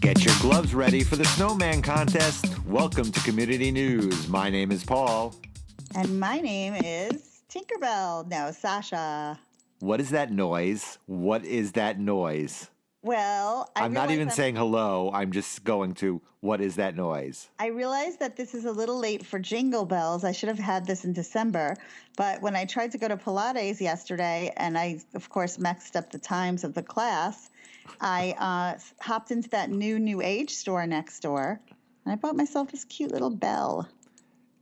Get your gloves ready for the snowman contest. Welcome to Community News. My name is Paul. And my name is Tinkerbell. No, Sasha. What is that noise? What is that noise? Well, I'm not even saying hello. I'm just going to, what is that noise? I realize that this is a little late for Jingle Bells. I should have had this in December. But when I tried to go to Pilates yesterday, and I, of course, mixed up the times of the class, I hopped into that new age store next door, and I bought myself this cute little bell.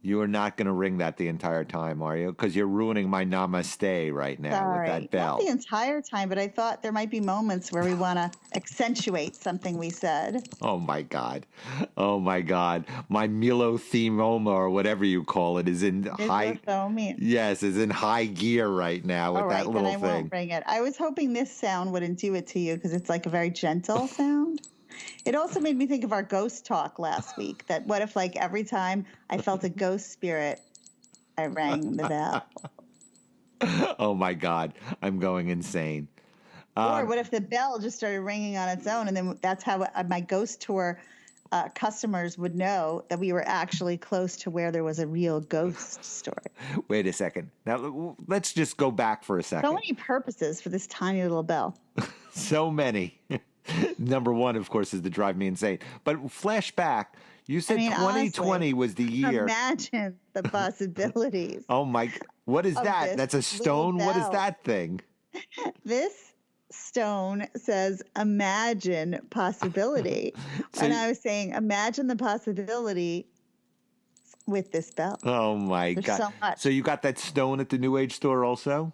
You are not going to ring that the entire time, are you? Because you're ruining my namaste right now with that bell. Not the entire time, but I thought there might be moments where we want to accentuate something we said. Oh, my God. Oh, my God. My Milothermoma, or whatever you call it, is in high... Yes, is in high gear right now with that little thing. All right, then I won't ring it. I was hoping this sound wouldn't do it to you because it's like a very gentle sound. It also made me think of our ghost talk last week, that what if like every time I felt a ghost spirit, I rang the bell. Oh, my God. I'm going insane. Or what if the bell just started ringing on its own, and then that's how my ghost tour customers would know that we were actually close to where there was a real ghost story. Wait a second. Now, let's just go back for a second. So many purposes for this tiny little bell. So many. Number one, of course, is to drive me insane. But flashback, you said 2020 honestly, was the year. Imagine the possibilities. Oh, my. What is that? That's a stone? What is that thing? This stone says, imagine possibility. And I was saying, imagine the possibility with this bell. Oh, my God. So you got that stone at the New Age store also?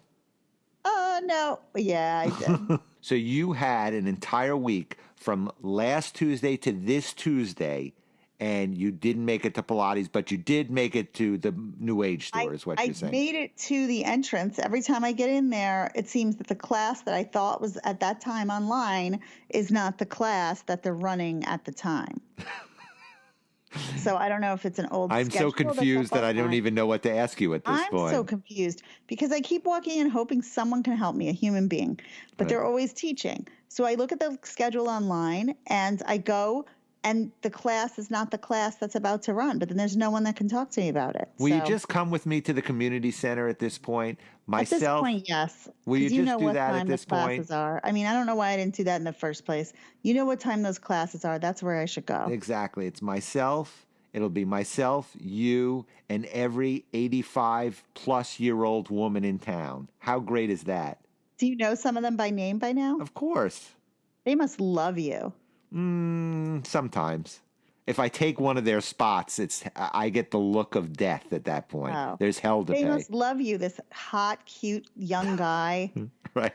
No. Yeah, I did. So you had an entire week from last Tuesday to this Tuesday, and you didn't make it to Pilates, but you did make it to the New Age store, is what you're saying. I made it to the entrance. Every time I get in there, it seems that the class that I thought was at that time online is not the class that they're running at the time. So I don't know if it's an old I'm so confused that I don't even know what to ask you at this point. I'm so confused because I keep walking in hoping someone can help me, a human being, but they're always teaching. So I look at the schedule online and I go, and the class is not the class that's about to run, but then there's no one that can talk to me about it. Will you just come with me to the community center at this point? Myself? At this point, yes. Will you just do that at this point? Classes are. I mean, I don't know why I didn't do that in the first place. You know what time those classes are. That's where I should go. Exactly. It's myself. It'll be myself, you, and every 85-plus-year-old woman in town. How great is that? Do you know some of them by name by now? Of course. They must love you. Sometimes. If I take one of their spots, I get the look of death at that point. Oh. There's hell to pay. They must love you, this hot, cute, young guy. Right.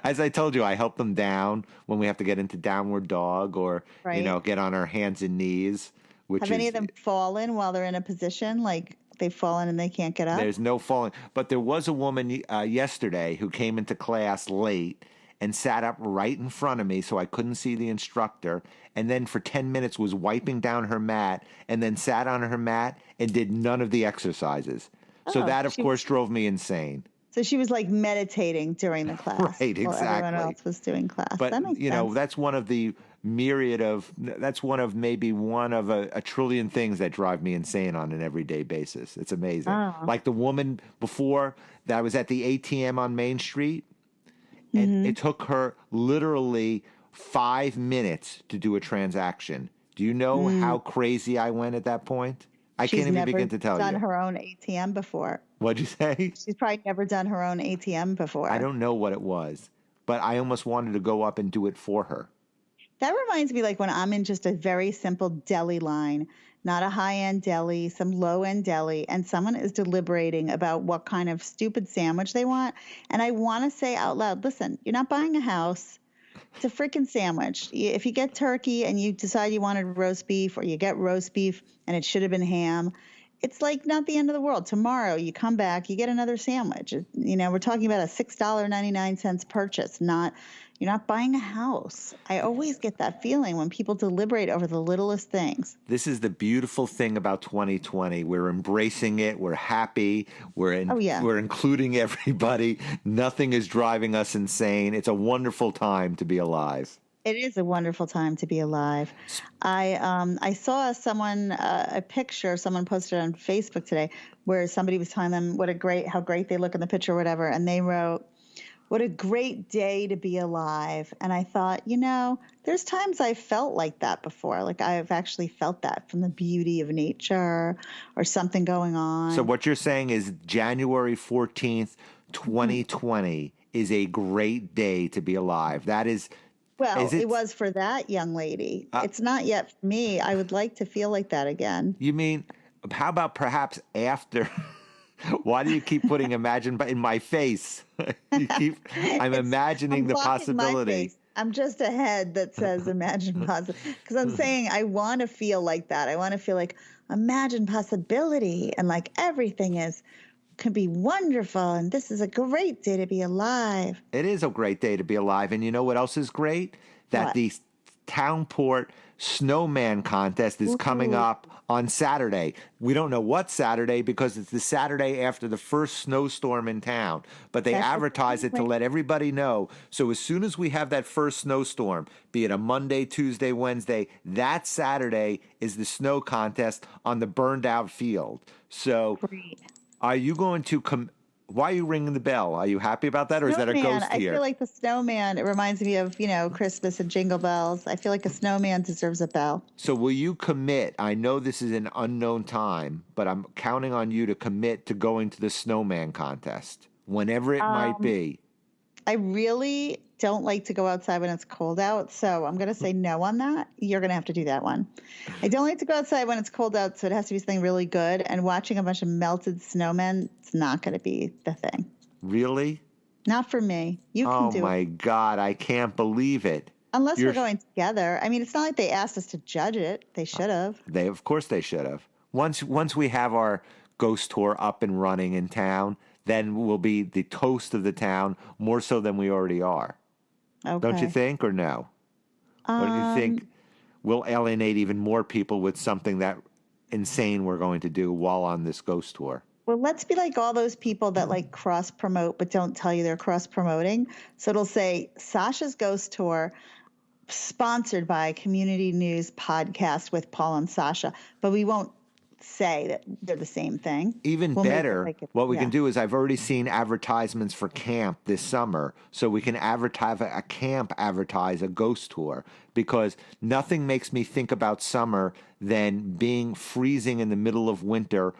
As I told you, I help them down when we have to get into downward dog or, get on our hands and knees. Have any of them fallen while they're in a position, like they've fallen and they can't get up? There's no falling. But there was a woman yesterday who came into class late and sat up right in front of me so I couldn't see the instructor, and then for 10 minutes was wiping down her mat and then sat on her mat and did none of the exercises. So that, of course, drove me insane. So she was like meditating during the class. Right, exactly. While everyone else was doing class. But, that makes sense. That's one of the that's one of a trillion things that drive me insane on an everyday basis. It's amazing. Oh. Like the woman before that was at the ATM on Main Street, and it took her literally 5 minutes to do a transaction. Do you know how crazy I went at that point? I can't even begin to tell you. She's never done her own ATM before. What'd you say? She's probably never done her own ATM before. I don't know what it was, but I almost wanted to go up and do it for her. That reminds me like when I'm in just a very simple deli line, not a high-end deli, some low-end deli, and someone is deliberating about what kind of stupid sandwich they want. And I want to say out loud, listen, you're not buying a house. It's a freaking sandwich. If you get turkey and you decide you wanted roast beef, or you get roast beef and it should have been ham, it's like not the end of the world. Tomorrow you come back, you get another sandwich. We're talking about a $6.99 purchase, you're not buying a house. I always get that feeling when people deliberate over the littlest things. This is the beautiful thing about 2020. We're embracing it. We're happy. We're including everybody. Nothing is driving us insane. It's a wonderful time to be alive. It is a wonderful time to be alive. I saw a picture someone posted on Facebook today where somebody was telling them how great they look in the picture or whatever, and they wrote, "What a great day to be alive." And I thought, there's times I felt like that before. Like I've actually felt that from the beauty of nature or something going on. So what you're saying is January 14th, 2020 is a great day to be alive. That is. Well, it was for that young lady. It's not yet for me. I would like to feel like that again. You mean, how about perhaps after? Why do you keep putting imagine in my face? I'm imagining the possibility. I'm just a head that says imagine possibility. Because I'm saying I want to feel like that. I want to feel like imagine possibility and like everything can be wonderful, and this is a great day to be alive. It is a great day to be alive, and you know what else is great? That the Townport Snowman Contest is coming up on Saturday. We don't know what Saturday because it's the Saturday after the first snowstorm in town, but they advertise it to let everybody know. So as soon as we have that first snowstorm, be it a Monday, Tuesday, Wednesday, that Saturday is the snow contest on the burned out field. So Great. Are you going to why are you ringing the bell? Are you happy about that, or is that a ghost here? I feel like the snowman, it reminds me of, Christmas and Jingle Bells. I feel like a snowman deserves a bell. So will you commit? I know this is an unknown time, but I'm counting on you to commit to going to the snowman contest, whenever it might be. I really don't like to go outside when it's cold out, so I'm going to say no on that. You're going to have to do that one. I don't like to go outside when it's cold out, so it has to be something really good, and watching a bunch of melted snowmen, it's not going to be the thing. Really? Not for me. You can do it. Oh, my God. I can't believe it. Unless we're going together. I mean, it's not like they asked us to judge it. They should have. Of course they should have. Once we have our ghost tour up and running in town, then we'll be the toast of the town, more so than we already are. Okay. Don't you think, or no? Or do you think we'll alienate even more people with something that insane we're going to do while on this ghost tour? Well, let's be like all those people that like cross promote but don't tell you they're cross promoting. So it'll say Sasha's Ghost Tour, sponsored by Community News Podcast with Paul and Sasha, but we won't say that they're the same thing. Even better, what we can do is I've already seen advertisements for camp this summer, so we can advertise a ghost tour, because nothing makes me think about summer than being freezing in the middle of winter,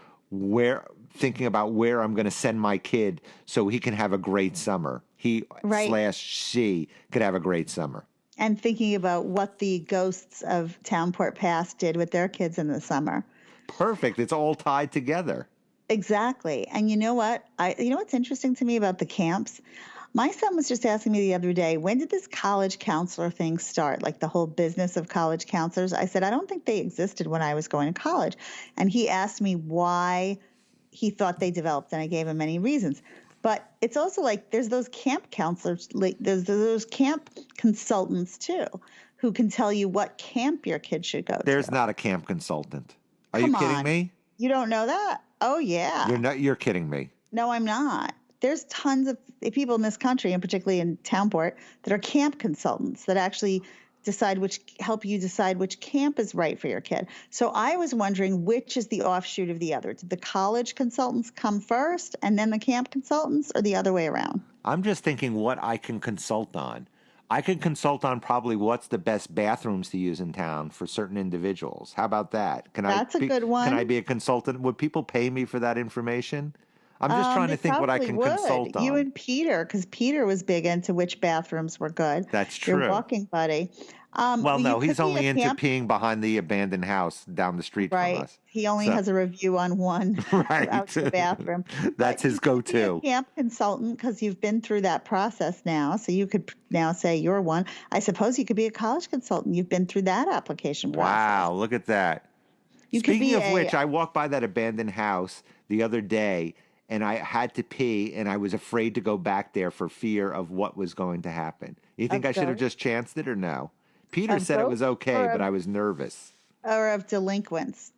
thinking about where I'm going to send my kid so he can have a great summer. She could have a great summer. And thinking about what the ghosts of Townport Pass did with their kids in the summer. Perfect. It's all tied together. Exactly. And you know what? What's interesting to me about the camps? My son was just asking me the other day, when did this college counselor thing start? Like the whole business of college counselors? I said, I don't think they existed when I was going to college. And he asked me why he thought they developed, and I gave him many reasons. But it's also like there's those camp counselors, like there's those camp consultants too, who can tell you what camp your kid should go to. There's not a camp consultant. Are you kidding me? You don't know that? Oh, yeah. You're kidding me. No, I'm not. There's tons of people in this country, and particularly in Townport, that are camp consultants that actually help you decide which camp is right for your kid. So I was wondering which is the offshoot of the other. Did the college consultants come first and then the camp consultants, or the other way around? I'm just thinking what I can consult on. I can consult on probably what's the best bathrooms to use in town for certain individuals. How about that? That's a good one. Can I be a consultant? Would people pay me for that information? I'm just trying to think what I can consult on. You and Peter, because Peter was big into which bathrooms were good. That's true. Your walking buddy. Well, no, he's only into peeing behind the abandoned house down the street from us. He only has a review on one out the bathroom. That's his go-to. Be a camp consultant, because you've been through that process now, so you could now say you're one. I suppose you could be a college consultant. You've been through that application process. Wow, look at that. Speaking of which, I walked by that abandoned house the other day, and I had to pee, and I was afraid to go back there for fear of what was going to happen. You think I should have just chanced it, or no? Peter said it was okay, but I was nervous. Or of delinquents.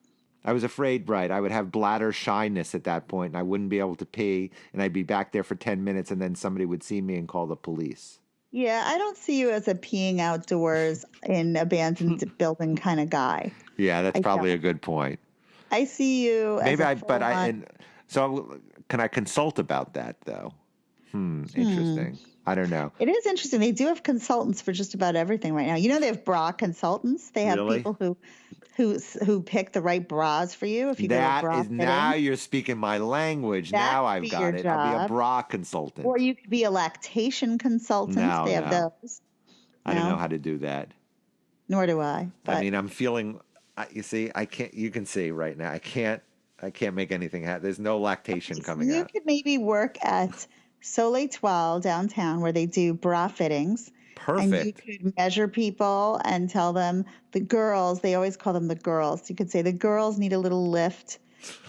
I was afraid, right, I would have bladder shyness at that point, and I wouldn't be able to pee, and I'd be back there for 10 minutes, and then somebody would see me and call the police. Yeah, I don't see you as a peeing outdoors in abandoned building kind of guy. Yeah, that's I probably a don't. good point. I see you as Maybe a but full on. and so can I consult about that though? Hmm. Interesting. I don't know. It is interesting. They do have consultants for just about everything right now. You know, they have bra consultants. They have Really? people who pick the right bras for you if you go to a That bra is now fitting. you're speaking my language. That Now could I've be your got it. I'll be a job. bra Or consultant. you could be a lactation consultant. No, They have no. those. I don't know No, how to do that. nor do I. I But mean, I'm feeling you see, I can't you can see right now. I can't make anything happen. There's no lactation coming you out. could maybe work at Soleil Toile downtown where they do bra fittings. And you Perfect. could measure people and tell them the girls, they always call them the girls. You could say the girls need a little lift,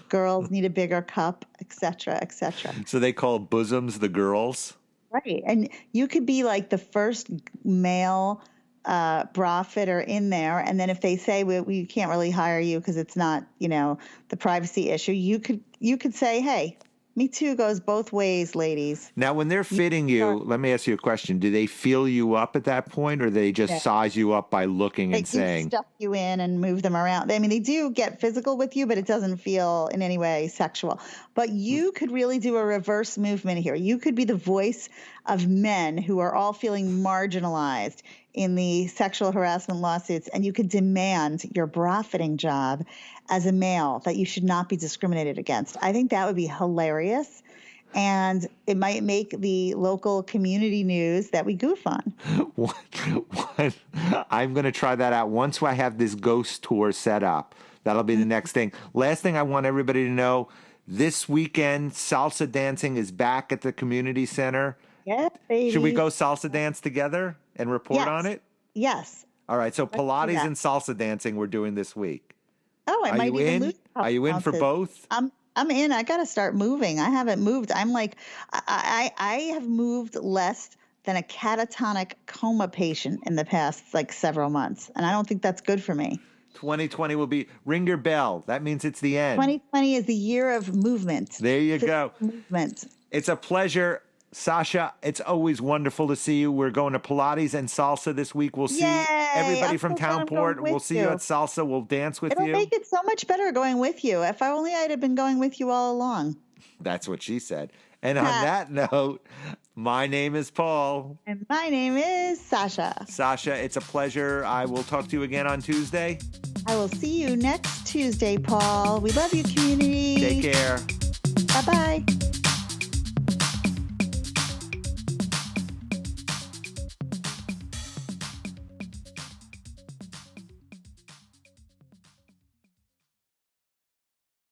girls need a bigger cup, etc., etc. So they call bosoms the girls. Right. And you could be like the first male bra fitter in there. And then if they say we can't really hire you because it's not, the privacy issue, you could say, hey, me too goes both ways, ladies. Now, when they're fitting you, let me ask you a question. Do they feel you up at that point, or they just Yeah. size you up by looking They and do saying, stuff you in and move them around. I mean, they do get physical with you, but it doesn't feel in any way sexual. But you could really do a reverse movement here. You could be the voice of men who are all feeling marginalized in the sexual harassment lawsuits, and you could demand your bra fitting job as a male, that you should not be discriminated against? I think that would be hilarious. And it might make the local community news that we goof on. what? I'm going to try that out once I have this ghost tour set up. That'll be the next thing. Last thing I want everybody to know, this weekend, salsa dancing is back at the community center. Yeah, baby. Should we go salsa dance together and report on Yes. it? Yes. All right, so Let's do Pilates that. and salsa dancing we're doing this week. Oh, I Are might you even in? lose a Are you couple in for ounces. both? I'm in. I got to start moving. I haven't moved. I'm like, I have moved less than a catatonic coma patient in the past like several months, and I don't think that's good for me. 2020 will be, ring your bell. That means it's the end. 2020 is the year of movement. There you go. Movement. It's a pleasure. Sasha, it's always wonderful to see you. We're going to Pilates and salsa this week. We'll see Yay! everybody I'm from so glad I'm going Townport. with We'll see you you. at salsa. We'll dance with It'll you. make it so much better going with you. If I only I'd have been going with you all along. That's what she said. And on that note, my name is Paul. And my name is Sasha. Sasha, it's a pleasure. I will talk to you again on Tuesday. I will see you next Tuesday, Paul. We love you, community. Take care. Bye-bye.